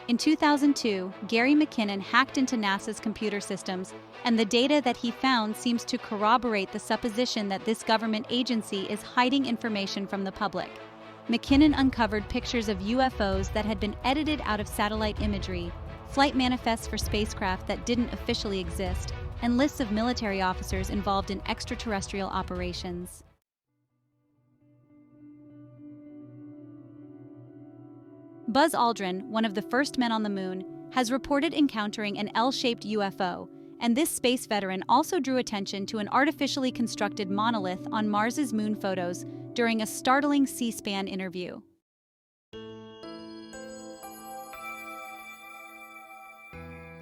In 2002, Gary McKinnon hacked into NASA's computer systems, and the data that he found seems to corroborate the supposition that this government agency is hiding information from the public. McKinnon uncovered pictures of UFOs that had been edited out of satellite imagery, flight manifests for spacecraft that didn't officially exist, and lists of military officers involved in extraterrestrial operations. Buzz Aldrin, one of the first men on the moon, has reported encountering an L-shaped UFO, and this space veteran also drew attention to an artificially constructed monolith on Mars's moon photos during a startling C-SPAN interview.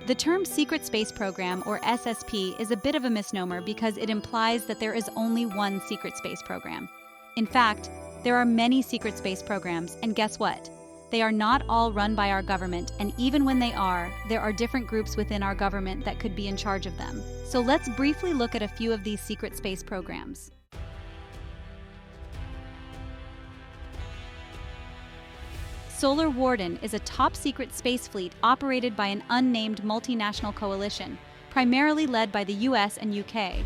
The term Secret Space Program, or SSP, is a bit of a misnomer because it implies that there is only one secret space program. In fact, there are many secret space programs, and guess what? They are not all run by our government, and even when they are, there are different groups within our government that could be in charge of them. So let's briefly look at a few of these secret space programs. Solar Warden is a top-secret space fleet operated by an unnamed multinational coalition, primarily led by the US and UK.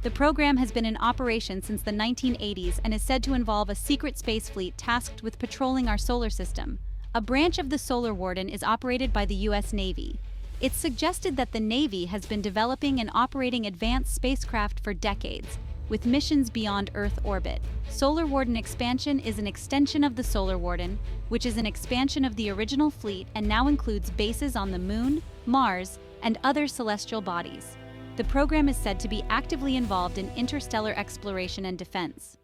The program has been in operation since the 1980s and is said to involve a secret space fleet tasked with patrolling our solar system. A branch of the Solar Warden is operated by the US Navy. It's suggested that the Navy has been developing and operating advanced spacecraft for decades, with missions beyond Earth orbit. Solar Warden expansion is an extension of the Solar Warden, which is an expansion of the original fleet and now includes bases on the Moon, Mars, and other celestial bodies. The program is said to be actively involved in interstellar exploration and defense.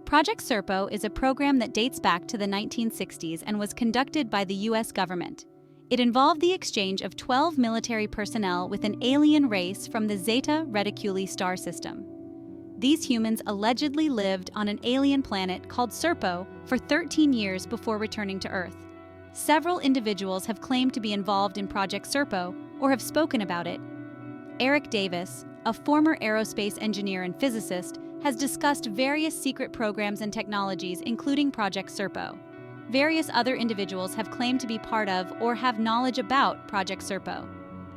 Project Serpo is a program that dates back to the 1960s and was conducted by the US government. It involved the exchange of 12 military personnel with an alien race from the Zeta Reticuli star system. These humans allegedly lived on an alien planet called Serpo for 13 years before returning to Earth. Several individuals have claimed to be involved in Project Serpo or have spoken about it. Eric Davis, a former aerospace engineer and physicist, has discussed various secret programs and technologies, including Project Serpo. Various other individuals have claimed to be part of or have knowledge about Project Serpo.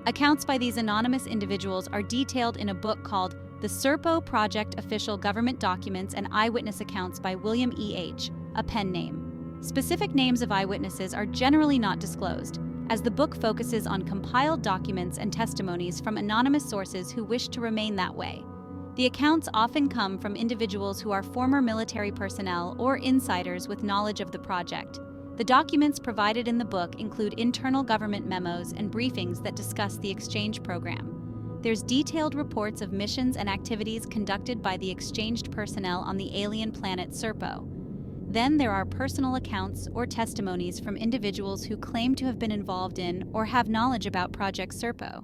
Accounts by these anonymous individuals are detailed in a book called The Serpo Project Official Government Documents and Eyewitness Accounts by William E. H., a pen name. Specific names of eyewitnesses are generally not disclosed, as the book focuses on compiled documents and testimonies from anonymous sources who wish to remain that way. The accounts often come from individuals who are former military personnel or insiders with knowledge of the project. The documents provided in the book include internal government memos and briefings that discuss the exchange program. There's detailed reports of missions and activities conducted by the exchanged personnel on the alien planet Serpo. Then there are personal accounts or testimonies from individuals who claim to have been involved in or have knowledge about Project Serpo.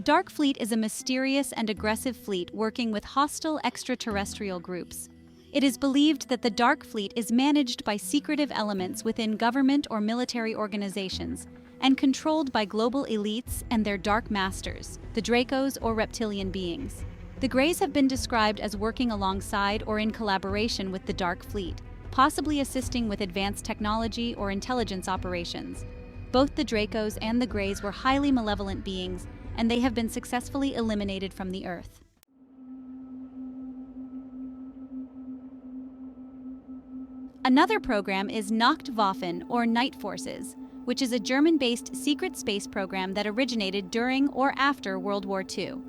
Dark Fleet is a mysterious and aggressive fleet working with hostile extraterrestrial groups. It is believed that the Dark Fleet is managed by secretive elements within government or military organizations and controlled by global elites and their Dark Masters, the Dracos or reptilian beings. The Greys have been described as working alongside or in collaboration with the Dark Fleet, possibly assisting with advanced technology or intelligence operations. Both the Dracos and the Greys were highly malevolent beings, and they have been successfully eliminated from the Earth. Another program is Nachtwaffen, or Night Forces, which is a German-based secret space program that originated during or after World War II.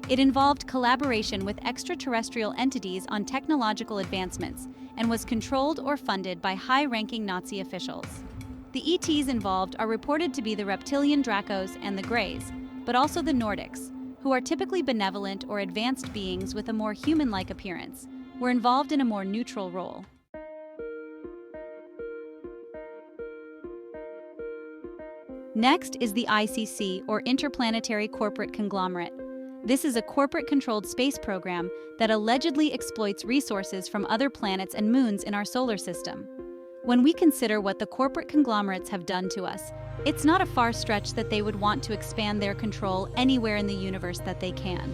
It involved collaboration with extraterrestrial entities on technological advancements and was controlled or funded by high-ranking Nazi officials. The ETs involved are reported to be the reptilian Dracos and the Greys, but also the Nordics, who are typically benevolent or advanced beings with a more human-like appearance, were involved in a more neutral role. Next is the ICC, or Interplanetary Corporate Conglomerate. This is a corporate-controlled space program that allegedly exploits resources from other planets and moons in our solar system. When we consider what the corporate conglomerates have done to us, it's not a far stretch that they would want to expand their control anywhere in the universe that they can.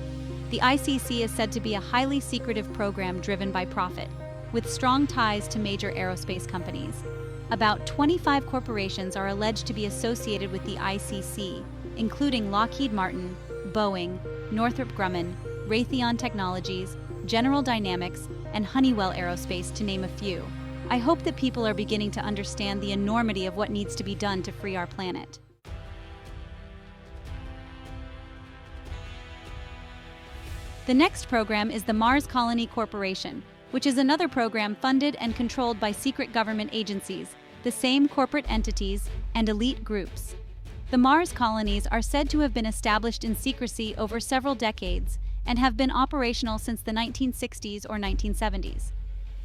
The The ICC is said to be a highly secretive program driven by profit, with strong ties to major aerospace companies. About 25 corporations are alleged to be associated with the ICC, including Lockheed Martin, Boeing, Northrop Grumman, Raytheon Technologies, General Dynamics, and Honeywell Aerospace, to name a few. I hope that people are beginning to understand the enormity of what needs to be done to free our planet. The next program is the Mars Colony Corporation, which is another program funded and controlled by secret government agencies, the same corporate entities, and elite groups. The Mars colonies are said to have been established in secrecy over several decades and have been operational since the 1960s or 1970s.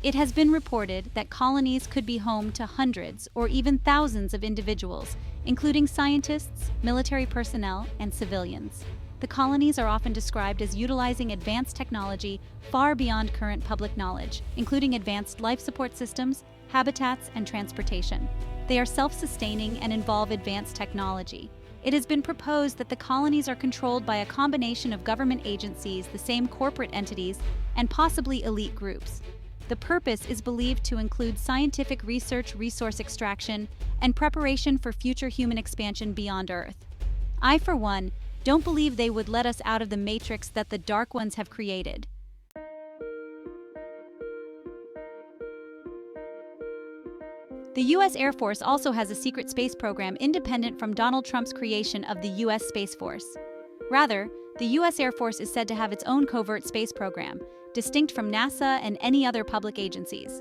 It has been reported that colonies could be home to hundreds or even thousands of individuals, including scientists, military personnel, and civilians. The colonies are often described as utilizing advanced technology far beyond current public knowledge, including advanced life support systems, habitats, and transportation. They are self-sustaining and involve advanced technology. It has been proposed that the colonies are controlled by a combination of government agencies, the same corporate entities, and possibly elite groups. The purpose is believed to include scientific research, resource extraction, and preparation for future human expansion beyond Earth. I, for one, don't believe they would let us out of the matrix that the Dark Ones have created. The U.S. Air Force also has a secret space program independent from Donald Trump's creation of the U.S. Space Force. Rather, the U.S. Air Force is said to have its own covert space program, distinct from NASA and any other public agencies.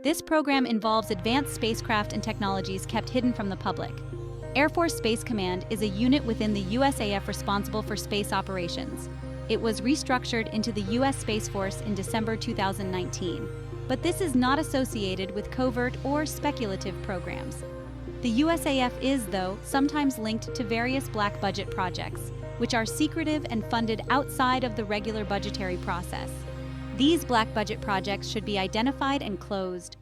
This program involves advanced spacecraft and technologies kept hidden from the public. Air Force Space Command is a unit within the USAF responsible for space operations. It was restructured into the U.S. Space Force in December 2019. But this is not associated with covert or speculative programs. The USAF is, though, sometimes linked to various black budget projects, which are secretive and funded outside of the regular budgetary process. These black budget projects should be identified and closed.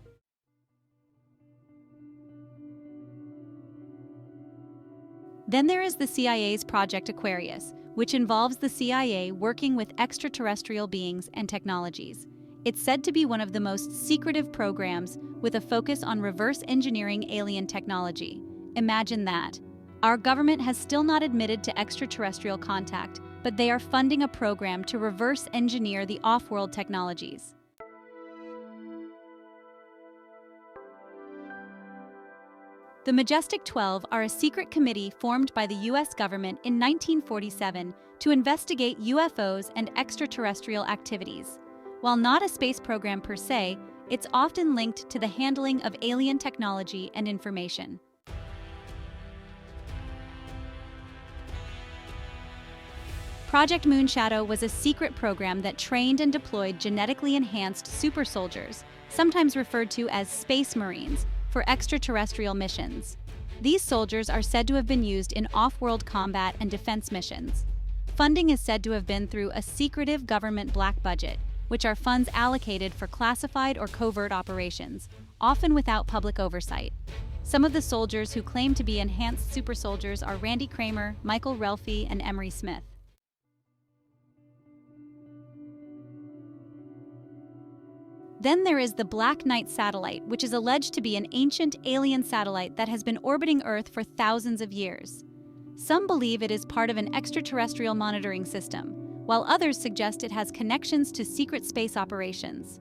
Then there is the CIA's Project Aquarius, which involves the CIA working with extraterrestrial beings and technologies. It's said to be one of the most secretive programs with a focus on reverse engineering alien technology. Imagine that. Our government has still not admitted to extraterrestrial contact, but they are funding a program to reverse engineer the off-world technologies. The Majestic 12 are a secret committee formed by the U.S. government in 1947 to investigate UFOs and extraterrestrial activities. While not a space program per se, it's often linked to the handling of alien technology and information. Project Moonshadow was a secret program that trained and deployed genetically enhanced super soldiers, sometimes referred to as Space Marines, for extraterrestrial missions. These soldiers are said to have been used in off-world combat and defense missions. Funding is said to have been through a secretive government black budget, which are funds allocated for classified or covert operations, often without public oversight. Some of the soldiers who claim to be enhanced super soldiers are Randy Kramer, Michael Relfi, and Emery Smith. Then there is the Black Knight satellite, which is alleged to be an ancient alien satellite that has been orbiting Earth for thousands of years. Some believe it is part of an extraterrestrial monitoring system, while others suggest it has connections to secret space operations.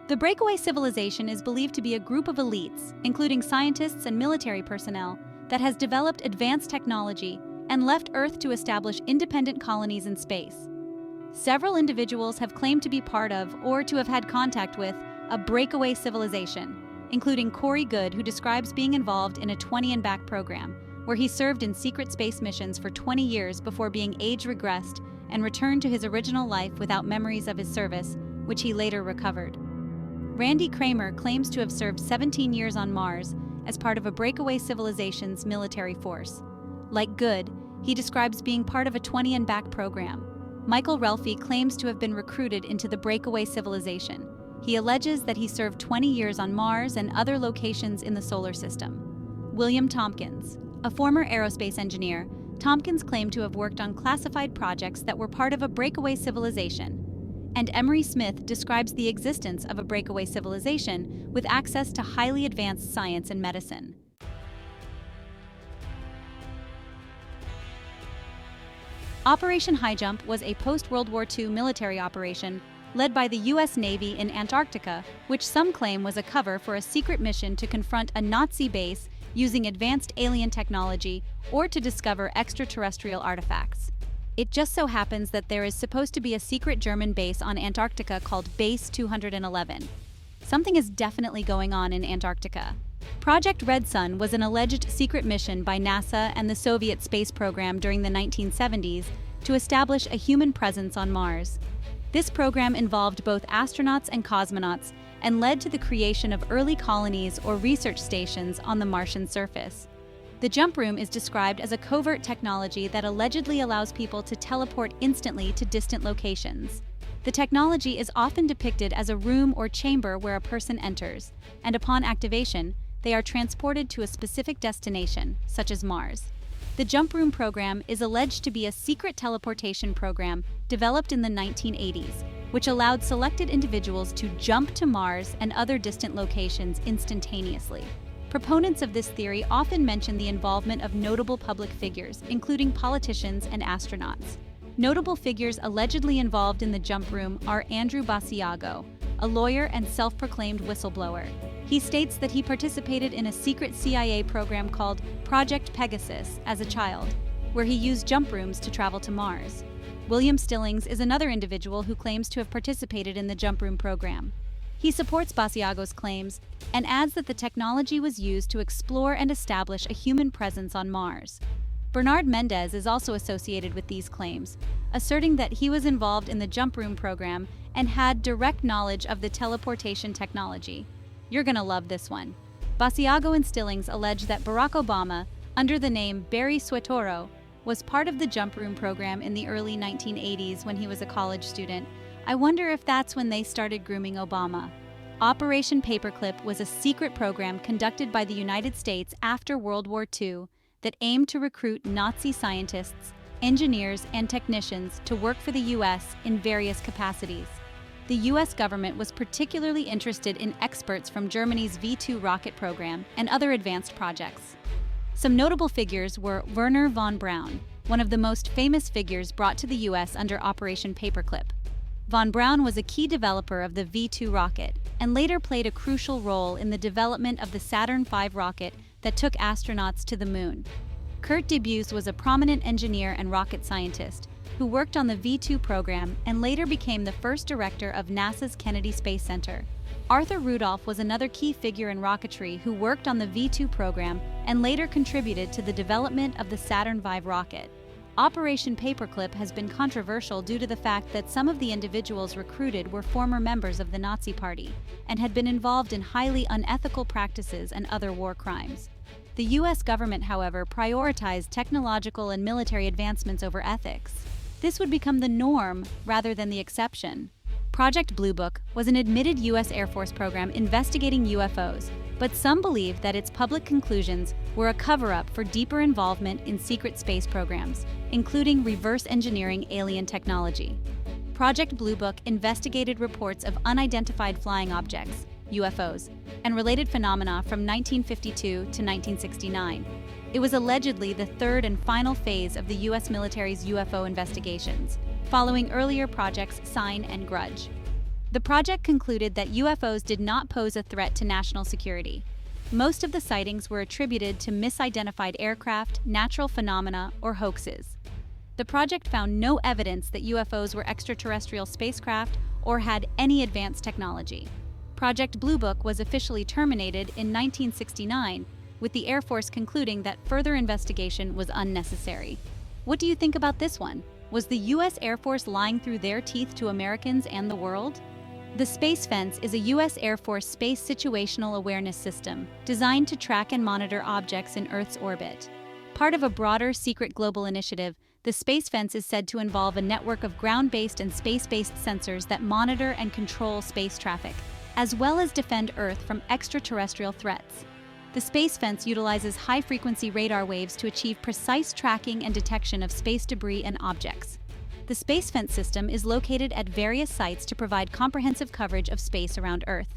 The Breakaway civilization is believed to be a group of elites, including scientists and military personnel, that has developed advanced technology and left Earth to establish independent colonies in space. Several individuals have claimed to be part of or to have had contact with a breakaway civilization, including Corey Goode, who describes being involved in a 20 and Back program, where he served in secret space missions for 20 years before being age-regressed and returned to his original life without memories of his service, which he later recovered. Randy Kramer claims to have served 17 years on Mars as part of a breakaway civilization's military force. Like Goode, he describes being part of a 20 and Back program. Michael Relfi claims to have been recruited into the breakaway civilization. He alleges that he served 20 years on Mars and other locations in the solar system. William Tompkins, A former aerospace engineer, Tompkins claimed to have worked on classified projects that were part of a breakaway civilization. And Emery Smith describes the existence of a breakaway civilization with access to highly advanced science and medicine. Operation High Jump was a post-World War II military operation led by the U.S. Navy in Antarctica, which some claim was a cover for a secret mission to confront a Nazi base using advanced alien technology or to discover extraterrestrial artifacts. It just so happens that there is supposed to be a secret German base on Antarctica called Base 211. Something is definitely going on in Antarctica. Project Red Sun was an alleged secret mission by NASA and the Soviet space program during the 1970s to establish a human presence on Mars. This program involved both astronauts and cosmonauts and led to the creation of early colonies or research stations on the Martian surface. The jump room is described as a covert technology that allegedly allows people to teleport instantly to distant locations. The technology is often depicted as a room or chamber where a person enters, and upon activation, they are transported to a specific destination, such as Mars. The jump room program is alleged to be a secret teleportation program developed in the 1980s, which allowed selected individuals to jump to Mars and other distant locations instantaneously. Proponents of this theory often mention the involvement of notable public figures, including politicians and astronauts. Notable figures allegedly involved in the jump room are Andrew Basiago, a lawyer and self-proclaimed whistleblower. He states that he participated in a secret CIA program called Project Pegasus as a child, where he used jump rooms to travel to Mars. William Stillings is another individual who claims to have participated in the jump room program. He supports Basiago's claims and adds that the technology was used to explore and establish a human presence on Mars. Bernard Mendez is also associated with these claims, asserting that he was involved in the jump room program and had direct knowledge of the teleportation technology. You're gonna love this one. Basiago and Stillings allege that Barack Obama, under the name Barry Soetoro, was part of the jump room program in the early 1980s when he was a college student. I wonder if that's when they started grooming Obama. Operation Paperclip was a secret program conducted by the United States after World War II that aimed to recruit Nazi scientists, engineers, and technicians to work for the U.S. in various capacities. The U.S. government was particularly interested in experts from Germany's V-2 rocket program and other advanced projects. Some notable figures were Wernher von Braun, one of the most famous figures brought to the U.S. under Operation Paperclip. Von Braun was a key developer of the V-2 rocket and later played a crucial role in the development of the Saturn V rocket that took astronauts to the moon. Kurt Debus was a prominent engineer and rocket scientist who worked on the V-2 program and later became the first director of NASA's Kennedy Space Center. Arthur Rudolph was another key figure in rocketry who worked on the V-2 program and later contributed to the development of the Saturn V rocket. Operation Paperclip has been controversial due to the fact that some of the individuals recruited were former members of the Nazi Party and had been involved in highly unethical practices and other war crimes. The U.S. government, however, prioritized technological and military advancements over ethics. This would become the norm rather than the exception. Project Blue Book was an admitted U.S. Air Force program investigating UFOs, but some believe that its public conclusions were a cover-up for deeper involvement in secret space programs, including reverse engineering alien technology. Project Blue Book investigated reports of unidentified flying objects, UFOs, and related phenomena from 1952 to 1969. It was allegedly the third and final phase of the U.S. military's UFO investigations, following earlier projects Sign and Grudge. The project concluded that UFOs did not pose a threat to national security. Most of the sightings were attributed to misidentified aircraft, natural phenomena, or hoaxes. The project found no evidence that UFOs were extraterrestrial spacecraft or had any advanced technology. Project Blue Book was officially terminated in 1969, with the Air Force concluding that further investigation was unnecessary. What do you think about this one? Was the U.S. Air Force lying through their teeth to Americans and the world? The Space Fence is a U.S. Air Force space situational awareness system designed to track and monitor objects in Earth's orbit. Part of a broader secret global initiative, the Space Fence is said to involve a network of ground-based and space-based sensors that monitor and control space traffic, as well as defend Earth from extraterrestrial threats. The space fence utilizes high-frequency radar waves to achieve precise tracking and detection of space debris and objects. The space fence system is located at various sites to provide comprehensive coverage of space around Earth.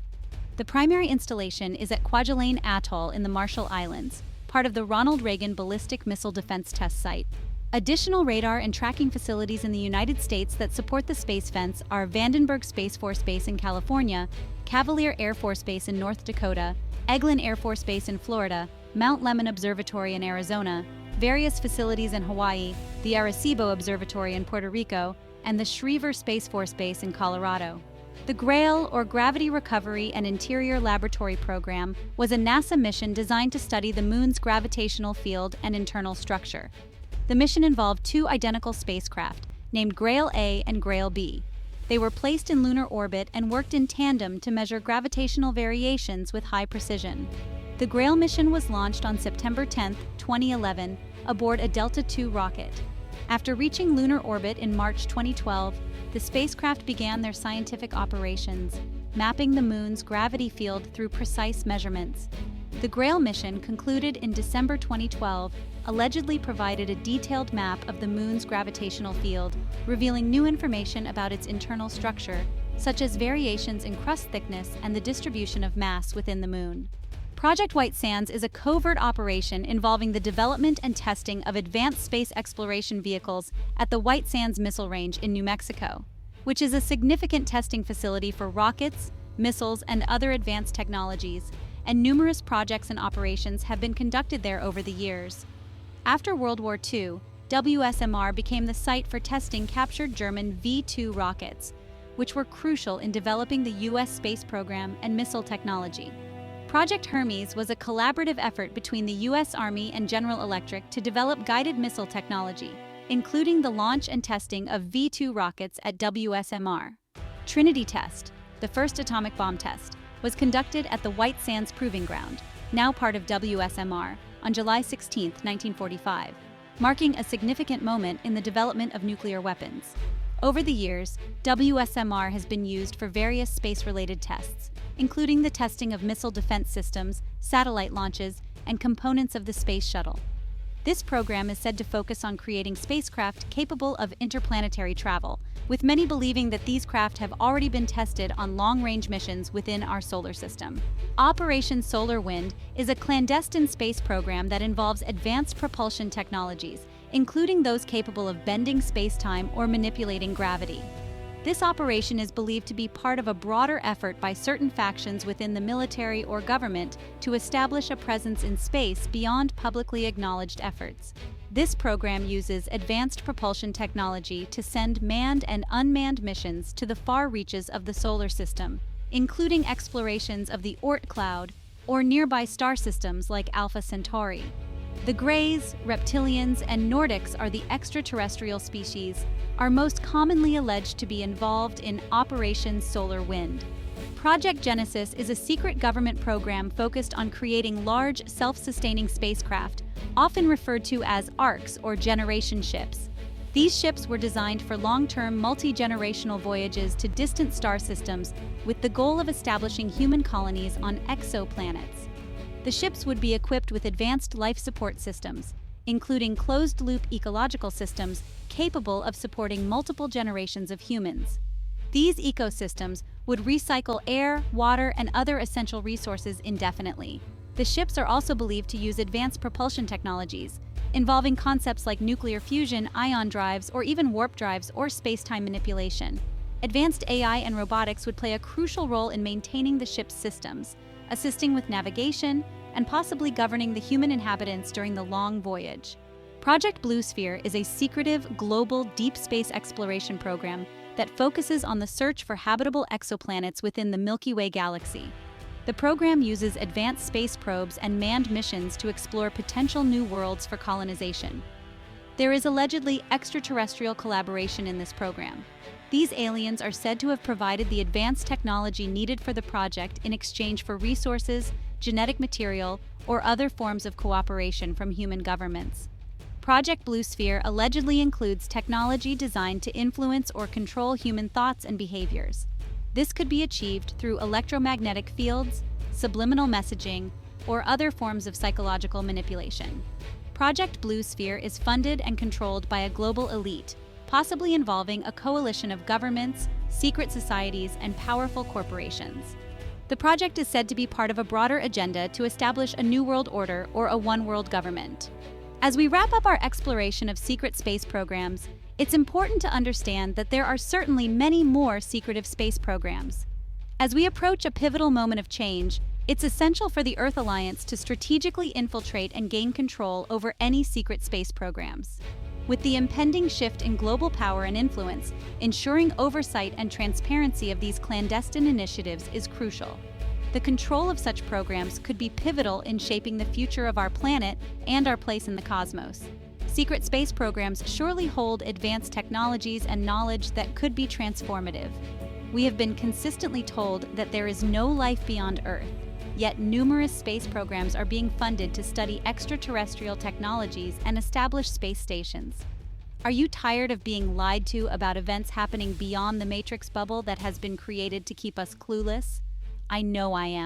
The primary installation is at Kwajalein Atoll in the Marshall Islands, part of the Ronald Reagan Ballistic Missile Defense Test Site. Additional radar and tracking facilities in the United States that support the space fence are Vandenberg Space Force Base in California, Cavalier Air Force Base in North Dakota, Eglin Air Force Base in Florida, Mount Lemmon Observatory in Arizona, various facilities in Hawaii, the Arecibo Observatory in Puerto Rico, and the Schriever Space Force Base in Colorado. The GRAIL, or Gravity Recovery and Interior Laboratory Program, was a NASA mission designed to study the Moon's gravitational field and internal structure. The mission involved two identical spacecraft, named GRAIL-A and GRAIL-B. They were placed in lunar orbit and worked in tandem to measure gravitational variations with high precision. The GRAIL mission was launched on September 10, 2011, aboard a Delta II rocket. After reaching lunar orbit in March 2012, the spacecraft began their scientific operations, mapping the Moon's gravity field through precise measurements. The GRAIL mission concluded in December 2012, allegedly provided a detailed map of the Moon's gravitational field, revealing new information about its internal structure, such as variations in crust thickness and the distribution of mass within the Moon. Project White Sands is a covert operation involving the development and testing of advanced space exploration vehicles at the White Sands Missile Range in New Mexico, which is a significant testing facility for rockets, missiles, and other advanced technologies, and numerous projects and operations have been conducted there over the years. After World War II, WSMR became the site for testing captured German V-2 rockets, which were crucial in developing the U.S. space program and missile technology. Project Hermes was a collaborative effort between the U.S. Army and General Electric to develop guided missile technology, including the launch and testing of V-2 rockets at WSMR. Trinity Test, the first atomic bomb test, was conducted at the White Sands Proving Ground, now part of WSMR, on July 16, 1945, marking a significant moment in the development of nuclear weapons. Over the years, WSMR has been used for various space-related tests, including the testing of missile defense systems, satellite launches, and components of the space shuttle. This program is said to focus on creating spacecraft capable of interplanetary travel, with many believing that these craft have already been tested on long-range missions within our solar system. Operation Solar Wind is a clandestine space program that involves advanced propulsion technologies, including those capable of bending space-time or manipulating gravity. This operation is believed to be part of a broader effort by certain factions within the military or government to establish a presence in space beyond publicly acknowledged efforts. This program uses advanced propulsion technology to send manned and unmanned missions to the far reaches of the solar system, including explorations of the Oort cloud or nearby star systems like Alpha Centauri. The Greys, reptilians, and Nordics are the extraterrestrial species are most commonly alleged to be involved in Operation Solar Wind. Project Genesis is a secret government program focused on creating large, self-sustaining spacecraft, often referred to as ARCs or generation ships. These ships were designed for long-term, multi-generational voyages to distant star systems with the goal of establishing human colonies on exoplanets. The ships would be equipped with advanced life support systems, including closed-loop ecological systems capable of supporting multiple generations of humans. These ecosystems would recycle air, water, and other essential resources indefinitely. The ships are also believed to use advanced propulsion technologies, involving concepts like nuclear fusion, ion drives, or even warp drives or space-time manipulation. Advanced AI and robotics would play a crucial role in maintaining the ship's systems, assisting with navigation, and possibly governing the human inhabitants during the long voyage. Project Blue Sphere is a secretive, global deep space exploration program that focuses on the search for habitable exoplanets within the Milky Way galaxy. The program uses advanced space probes and manned missions to explore potential new worlds for colonization. There is allegedly extraterrestrial collaboration in this program. These aliens are said to have provided the advanced technology needed for the project in exchange for resources, genetic material, or other forms of cooperation from human governments. Project Blue Sphere allegedly includes technology designed to influence or control human thoughts and behaviors. This could be achieved through electromagnetic fields, subliminal messaging, or other forms of psychological manipulation. Project Blue Sphere is funded and controlled by a global elite, possibly involving a coalition of governments, secret societies, and powerful corporations. The project is said to be part of a broader agenda to establish a new world order or a one-world government. As we wrap up our exploration of secret space programs, it's important to understand that there are certainly many more secretive space programs. As we approach a pivotal moment of change, it's essential for the Earth Alliance to strategically infiltrate and gain control over any secret space programs. With the impending shift in global power and influence, ensuring oversight and transparency of these clandestine initiatives is crucial. The control of such programs could be pivotal in shaping the future of our planet and our place in the cosmos. Secret space programs surely hold advanced technologies and knowledge that could be transformative. We have been consistently told that there is no life beyond Earth, yet numerous space programs are being funded to study extraterrestrial technologies and establish space stations. Are you tired of being lied to about events happening beyond the Matrix bubble that has been created to keep us clueless? I know I am.